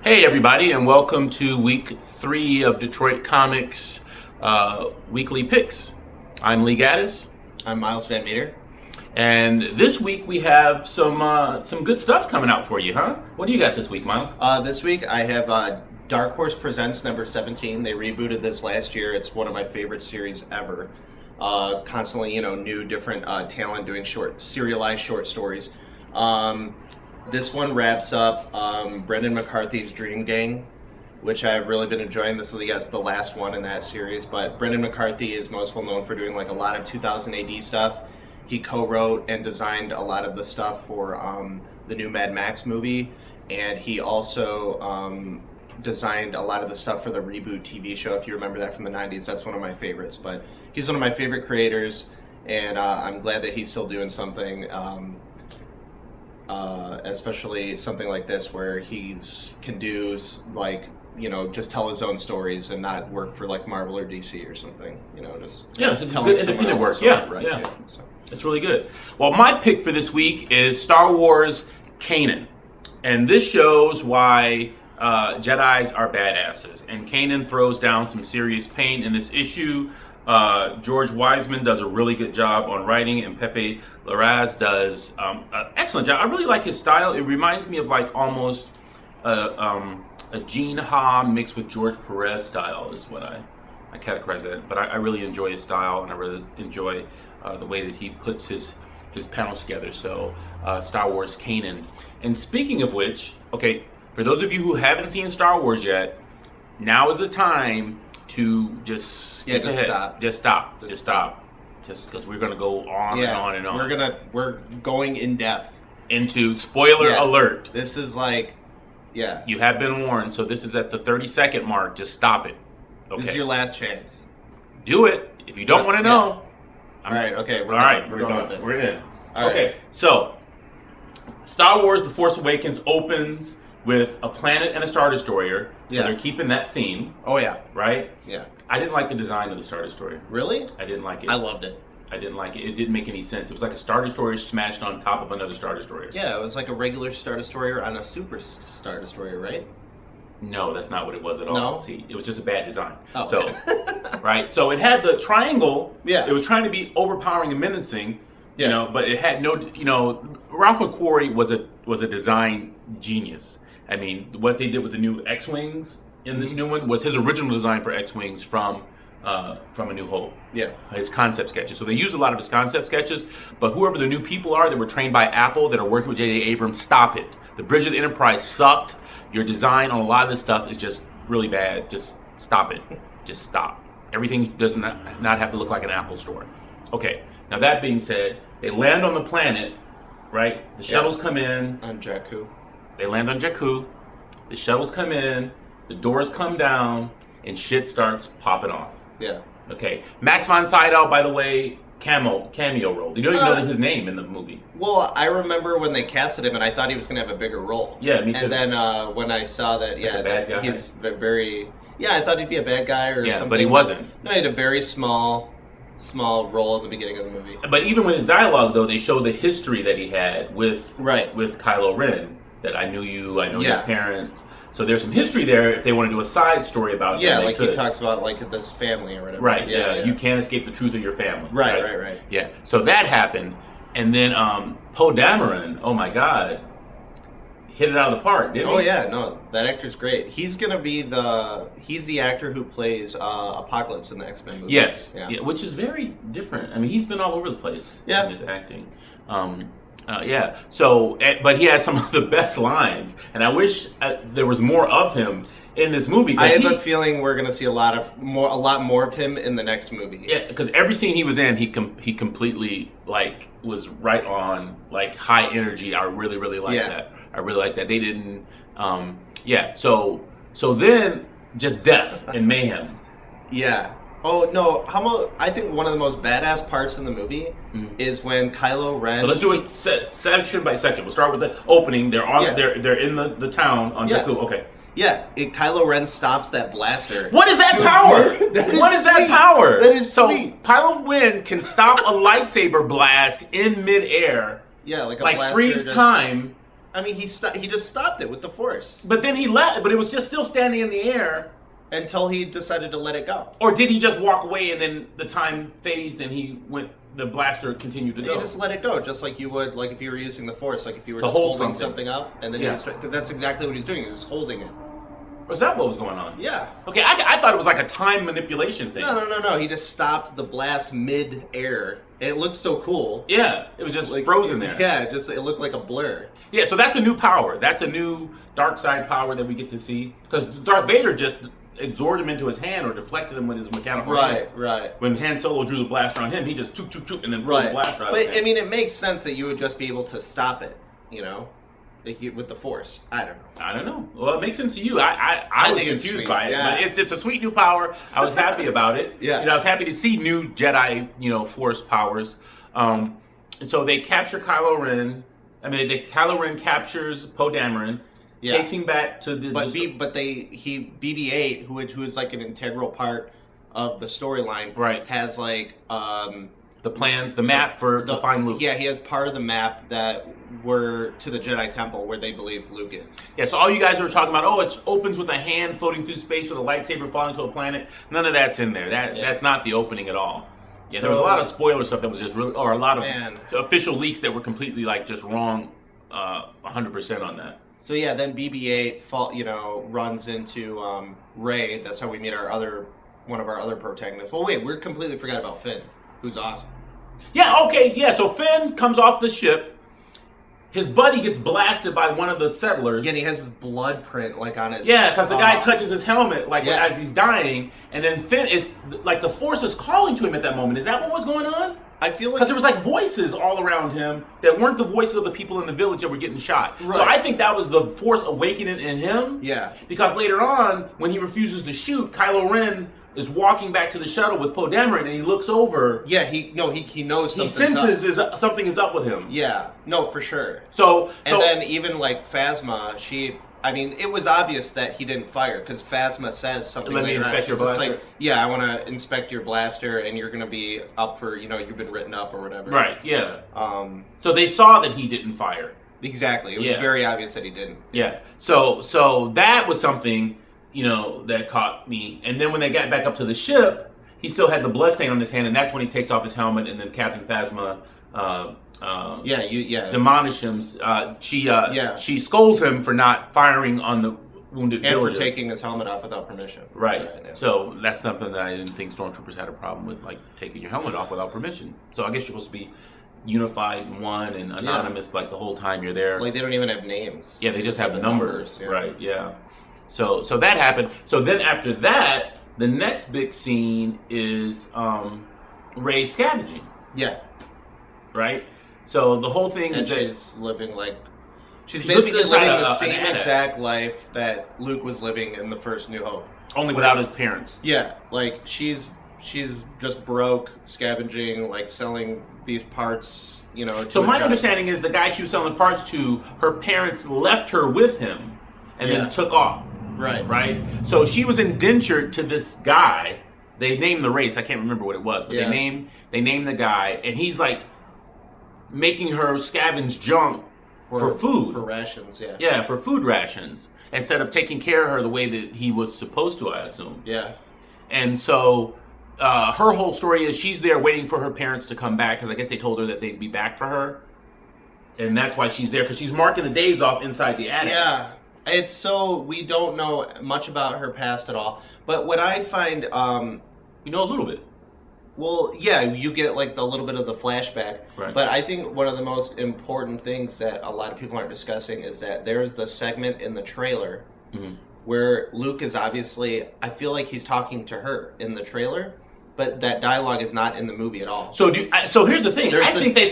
Hey, everybody, and welcome to week 3 of Detroit Comics Weekly Picks. I'm Lee Gaddis, I'm Miles Van Meter. and this week we have some good stuff coming out for you, huh? What do you got this week, Miles? This week I have Dark Horse Presents number 17. They rebooted this last year. It's one of my favorite series ever. Constantly, new different talent doing serialized short stories. This one wraps up Brendan McCarthy's Dream Gang, which I've really been enjoying. This is the last one in that series, but Brendan McCarthy is most well known for doing like a lot of 2000 AD stuff. He co-wrote and designed a lot of the stuff for the new Mad Max movie, and he also designed a lot of the stuff for the Reboot TV show. If you remember that from the 90s, that's one of my favorites. But he's one of my favorite creators, and I'm glad that he's still doing something. Especially something like this where can do just tell his own stories and not work for like Marvel or DC or something. Just It's good independent work. Yeah. So. It's really good. Well, my pick for this week is Star Wars Kanan, and this shows why Jedis are badasses. And Kanan throws down some serious pain in this issue. George Wiseman does a really good job on writing, and Pepe Larraz does an excellent job. I really like his style. It reminds me of like almost a Gene Ha mixed with George Perez style is what I categorize that. But I really enjoy his style, and I really enjoy the way that he puts his panels together. So Star Wars Kanan. And speaking of which, okay, for those of you who haven't seen Star Wars yet, now is the time to just skip ahead. Stop. Just because we're gonna go on and on and on. We're going in depth into spoiler alert. This is you have been warned. So this is at the 30-second mark. Just stop it. Okay. This is your last chance. Do it if you don't want to know. All right. Okay. We're going with it. We're in. Okay. So Star Wars: The Force Awakens opens with a planet and a Star Destroyer. So they're keeping that theme. Oh, yeah. Right? Yeah. I didn't like the design of the Star Destroyer. Really? I didn't like it. I loved it. I didn't like it. It didn't make any sense. It was like a Star Destroyer smashed on top of another Star Destroyer. Yeah, it was like a regular Star Destroyer on a Super Star Destroyer, right? No, that's not what it was at all. No? See, it was just a bad design. Oh. So, right? So it had the triangle. Yeah. It was trying to be overpowering and menacing. Yeah. But it had no. Ralph McQuarrie was a design genius. I mean, what they did with the new X-wings in this new one was his original design for X-wings from A New Hope. Yeah. His concept sketches. So they used a lot of his concept sketches, but whoever the new people are that were trained by Apple that are working with J.J. Abrams, stop it. The Bridge of the Enterprise sucked. Your design on a lot of this stuff is just really bad. Just stop it. Just stop. Everything does not have to look like an Apple store. Okay. Now that being said, they land on the planet, right? The shuttles come in. On Jakku. They land on Jakku. The shuttles come in. The doors come down, and shit starts popping off. Yeah. Okay. Max von Sydow, by the way, cameo role. You don't even know his name in the movie. Well, I remember when they casted him, and I thought he was going to have a bigger role. Yeah, me too. And then when I saw that, a bad guy. he's very... Yeah, I thought he'd be a bad guy or something. But he wasn't. No, he had a very small role at the beginning of the movie. But even with his dialogue, though, they show the history that he had with Kylo Ren. That I knew you, I know your parents. So there's some history there if they want to do a side story about him. Yeah, like he talks about like this family or whatever. Right, yeah. You can't escape the truth of your family. Right. Yeah, so that happened. And then Poe Dameron, oh my God, hit it out of the park, didn't he? Oh yeah, no, that actor's great. He's gonna be he's the actor who plays Apocalypse in the X-Men movie. Yes, which is very different. I mean, he's been all over the place in his acting. So, but he has some of the best lines, and I wish there was more of him in this movie. I have a feeling we're gonna see a lot more of him in the next movie. Yeah, because every scene he was in, he completely was right on, high energy. I really like that. I really like that. They didn't. So then just death and mayhem. Yeah. Oh no! I think one of the most badass parts in the movie is when Kylo Ren. So let's do it section by section. We'll start with the opening. They're on. They're in the town on Jakku. Okay. Yeah, Kylo Ren stops that blaster. What is that power? What is that power? That is sweet. Kylo Ren can stop a lightsaber blast in midair. Yeah, like a blaster freeze time. I mean, he just stopped it with the Force But then he let, but it was just still standing in the air. until he decided to let it go. Or did he just walk away and then the time phased and the blaster continued to You go? just let it go, just like you would, like if you were using the Force, like if you were To just hold holding something. something up, and then Yeah. because that's exactly what he's doing. He's just holding it. Was that what was going on? Yeah. Okay, I thought it was like a time manipulation thing. No. He just stopped the blast mid-air. It looked so cool. Yeah, it was just Like, frozen there. Yeah, it looked like a blur. Yeah, so that's a new power. That's a new dark side power that we get to see. Because Darth Vader just absorbed him into his hand or deflected him with his mechanical hand. Right. When Han Solo drew the blaster on him, he just choop, and then pulled the Right. blaster out But of his hand. I mean, it makes sense that you would just be able to stop it, with the Force. I don't know. I don't know. Well, it makes sense to you. I was think it's confused sweet, by it, yeah. but it's a sweet new power. I was happy about it. Yeah. I was happy to see new Jedi, Force powers. And so they capture Kylo Ren. Kylo Ren captures Poe Dameron, Yeah. takes him back to the. But BB-8, who is like an integral part of the storyline, Right. has like the plans, the map to find Luke. Yeah, he has part of the map that were to the Jedi Temple where they believe Luke is. Yeah, so all you guys are talking about, it opens with a hand floating through space with a lightsaber falling to a planet. None of that's in there. That's not the opening at all. Yeah, there was a lot of spoiler stuff that was just really, or a lot of official leaks that were completely just wrong, 100% on that. So yeah, then BB-8 runs into Rey. That's how we meet one of our other protagonists. Well, wait, we completely forgot about Finn, who's awesome. Yeah, okay, yeah. So Finn comes off the ship. His buddy gets blasted by one of the settlers. Yeah, and he has his blood print on his. Yeah, because the guy touches his helmet Yeah. as he's dying, and then Finn, the Force is calling to him at that moment. Is that what was going on? I feel like Because there was voices all around him that weren't the voices of the people in the village that were getting shot. Right. So I think that was the Force awakening in him. Yeah. Because later on, when he refuses to shoot, Kylo Ren is walking back to the shuttle with Poe Dameron, and he looks over. Yeah, he knows He something's senses up. something is up with him. Yeah, no, for sure. So then even Phasma, it was obvious that he didn't fire because Phasma says something. Let me later on. inspect your She's just blaster. yeah, I want to inspect your blaster, and you're going to be up for, you've been written up or whatever. right, yeah. Um, So they saw that he didn't fire. exactly. It was Yeah. very obvious that he didn't. Yeah. So that was something, that caught me. And then when they got back up to the ship, he still had the bloodstain on his hand, and that's when he takes off his helmet, and then Captain Phasma demolishes him. She scolds him for not firing on the wounded And villagers. for taking his helmet off without permission. Right. Yeah. So that's something that I didn't think Stormtroopers had a problem with, taking your helmet off without permission. So I guess you're supposed to be unified in one and anonymous the whole time you're there. They don't even have names. Yeah, they just have the numbers. yeah. Right, yeah. So that happened. So then after that, the next big scene is Rey scavenging, Yeah. right? So the whole thing And is that she's living she's living basically inside living an the same attic. exact life that Luke was living in the first New Hope. only without his parents. Yeah, she's just broke, scavenging, selling these parts, to So a my giant- understanding is the guy she was selling parts to, her parents left her with him and Yeah. then took off, Right. right? So she was indentured to this guy. They named the race. I can't remember what it was, but Yeah. they named the guy, and he's making her scavenge junk for food. For rations, yeah. Yeah, for food rations instead of taking care of her the way that he was supposed to, I assume. Yeah. And so her whole story is she's there waiting for her parents to come back because I guess they told her that they'd be back for her. And that's why she's there because she's marking the days off inside the attic. Yeah. We don't know much about her past at all. But what I find, You know a little bit. well, yeah, you get the little bit of the flashback. Right. But I think one of the most important things that a lot of people aren't discussing is that there's the segment in the trailer where Luke is obviously, I feel like he's talking to her in the trailer, but that dialogue is not in the movie at all. So here's the thing. I think they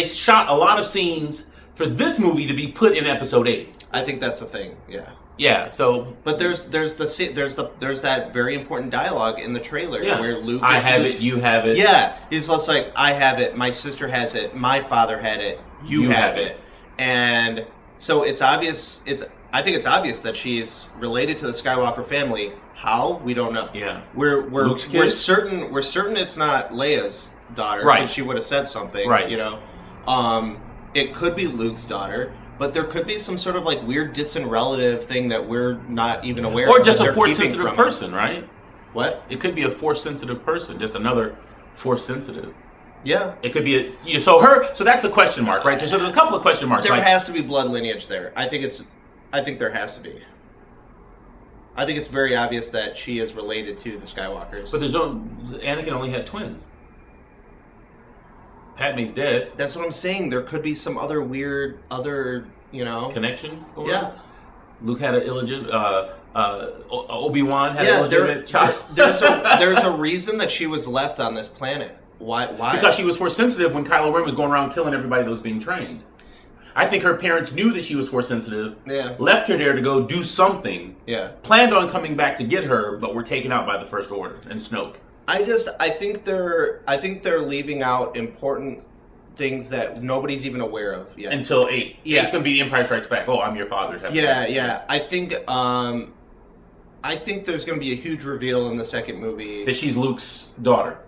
shot a lot of scenes for this movie to be put in episode 8. I think that's a thing. Yeah. Yeah. So But there's that very important dialogue in the trailer where Luke. I have Luke's- it. You have it. Yeah, he's just I have it. My sister has it. My father had it. You have it. And so it's obvious. I think it's obvious that she's related to the Skywalker family. How? We don't know. Yeah. We're certain it's not Leia's daughter. Right. Because she would have said something. Right. It could be Luke's daughter. But there could be some sort of like weird distant relative thing that we're not even aware Or of. just that a they're force keeping sensitive from us. person, right? What? It could be a force sensitive person, just another force sensitive. Yeah. It could be so that's a question mark, right? So there's a couple of question marks. There like, has to be blood lineage there. I think there has to be. I think it's very obvious that she is related to the Skywalkers. but Anakin only had twins. Padme's dead. That's what I'm saying. There could be some other weird, Connection going Yeah. on? Luke had an illegitimate. Obi-Wan had an Yeah, illegitimate child. there's a reason that she was left on this planet. Why? Because she was force sensitive when Kylo Ren was going around killing everybody that was being trained. I think her parents knew that she was force sensitive. Yeah. Left her there to go do something. Yeah. Planned on coming back to get her, but were taken out by the First Order and Snoke. I think they're leaving out important things that nobody's even aware of yet. Until 8. Yeah. It's going to be The Empire Strikes Back. Oh, I'm your father. Yeah. I think there's going to be a huge reveal in the second movie. That she's Luke's daughter.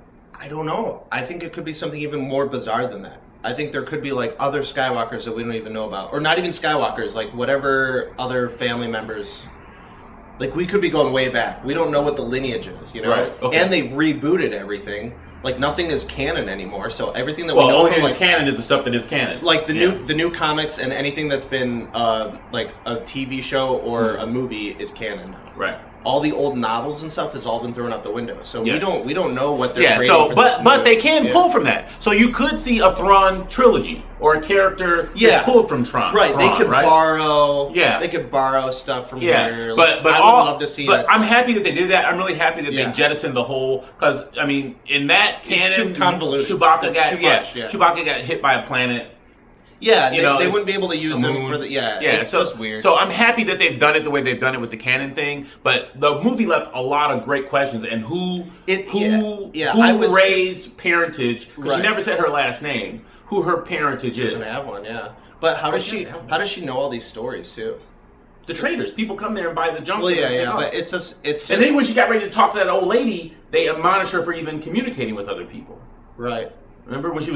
I don't know. I think it could be something even more bizarre than that. I think there could be like other Skywalkers that we don't even know about, or not even Skywalkers, like whatever other family members. Like we could be going way back. We don't know what the lineage is, you know. Right, okay. And they've rebooted everything. Like nothing is canon anymore. So everything that we Well, know only from, thing that's canon is the stuff that is canon. like the Yeah. new comics and anything that's been like a TV show or a movie is canon now. Right. All the old novels and stuff has all been thrown out the window. So Yes. we don't know what they're Yeah, creating so for but this but new- they can yeah. pull from that. So you could see a Thrawn trilogy or a character Yeah. that's pulled from Thrawn. Right, they could right? borrow. Yeah. They could borrow stuff from Yeah, here. but I all, would love to see but that. I'm happy that they did that. I'm really happy that Yeah. they jettisoned the whole because I mean in that It's canon, too convoluted. Chewbacca It's got too much, yeah. Chewbacca got hit by a planet. Yeah, You know, they it's wouldn't be able to use the them moon. for the Yeah, It's so just weird. So I'm happy that they've done it the way they've done it with the canon thing. But the movie left a lot of great questions and who I was raised parentage because she Right. never said her last name. Who her parentage She is. doesn't have one, yeah. But how does She she? doesn't have one. How does she know all these stories too? The traders, people come there and buy the junk. Well, that yeah, they yeah. take off. But it's just And then when she got ready to talk to that old lady, they admonished her for even communicating with other people. right. Remember when she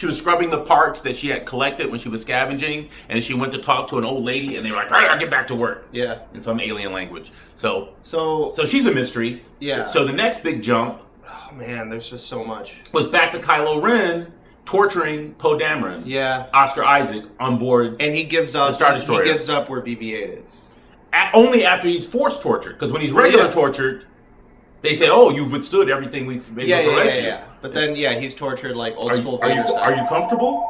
was scrubbing the parts that she had collected when she was scavenging, and she went to talk to an old lady, and they were like, "All right, I'll get back to work." Yeah. In some alien language. So So she's a mystery. Yeah. So the next big jump oh man, there's just so much. was back to Kylo Ren torturing Poe Dameron, Yeah. Oscar Isaac, on board. And he gives up. The Star Destroyer. He gives up where BB-8 is. Only after he's forced tortured, because when he's regular Yeah. tortured, they say, "Oh, you've withstood everything we've made Yeah, for yeah, you." yeah. But then, yeah, he's tortured like old Are school you, Vader style. are you comfortable?